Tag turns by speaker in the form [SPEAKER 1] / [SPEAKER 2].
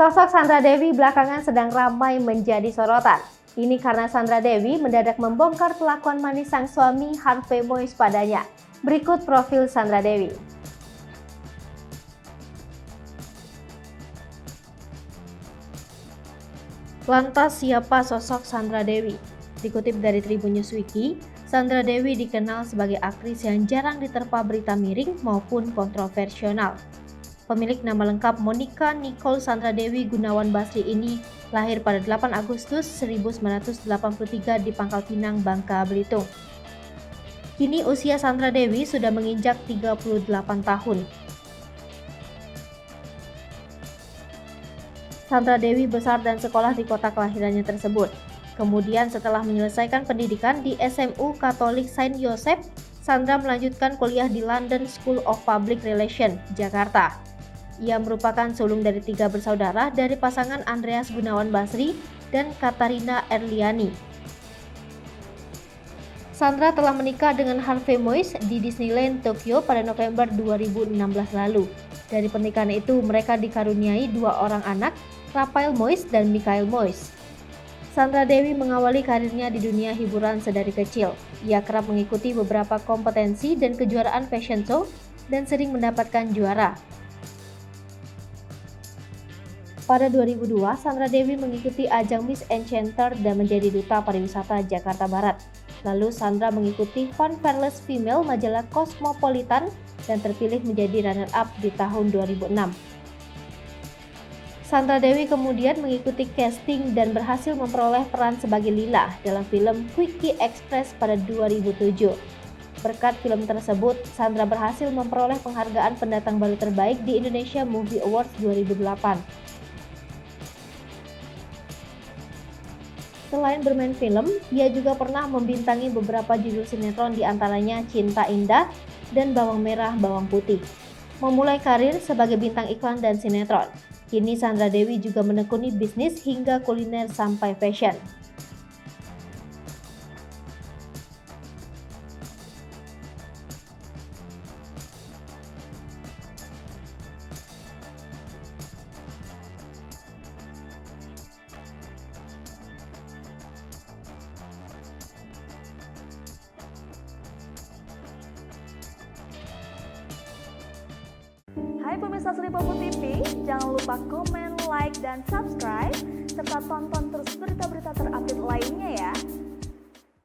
[SPEAKER 1] Sosok Sandra Dewi belakangan sedang ramai menjadi sorotan. Ini karena Sandra Dewi mendadak membongkar kelakuan manis sang suami Harvey Moise padanya. Berikut profil Sandra Dewi. Lantas siapa sosok Sandra Dewi? Dikutip dari Tribun Newswiki, Sandra Dewi dikenal sebagai aktris yang jarang diterpa berita miring maupun kontroversial. Pemilik nama lengkap Monica Nicole Sandra Dewi Gunawan Basri ini lahir pada 8 Agustus 1983 di Pangkal Pinang, Bangka Belitung. Kini usia Sandra Dewi sudah menginjak 38 tahun. Sandra Dewi besar dan sekolah di kota kelahirannya tersebut. Kemudian setelah menyelesaikan pendidikan di SMU Katolik Saint Joseph, Sandra melanjutkan kuliah di London School of Public Relations, Jakarta. Ia merupakan sulung dari 3 bersaudara dari pasangan Andreas Gunawan Basri dan Katarina Erliani. Sandra telah menikah dengan Harvey Moise di Disneyland Tokyo pada November 2016 lalu. Dari pernikahan itu mereka dikaruniai 2 orang anak, Raphael Moise dan Michael Moise. Sandra Dewi mengawali karirnya di dunia hiburan sedari kecil. Ia kerap mengikuti beberapa kompetensi dan kejuaraan fashion show dan sering mendapatkan juara. Pada 2002, Sandra Dewi mengikuti ajang Miss Enchanter dan menjadi duta pariwisata Jakarta Barat. Lalu Sandra mengikuti Fun Fearless Female majalah Cosmopolitan dan terpilih menjadi runner-up di tahun 2006. Sandra Dewi kemudian mengikuti casting dan berhasil memperoleh peran sebagai Lila dalam film Quickie Express pada 2007. Berkat film tersebut, Sandra berhasil memperoleh penghargaan pendatang baru terbaik di Indonesia Movie Awards 2008. Selain bermain film, ia juga pernah membintangi beberapa judul sinetron di antaranya Cinta Indah dan Bawang Merah Bawang Putih. Memulai karir sebagai bintang iklan dan sinetron, kini Sandra Dewi juga menekuni bisnis hingga kuliner sampai fashion.
[SPEAKER 2] Hai pemirsa Sri Popo TV, jangan lupa komen, like, dan subscribe, serta tonton terus berita-berita terupdate lainnya ya.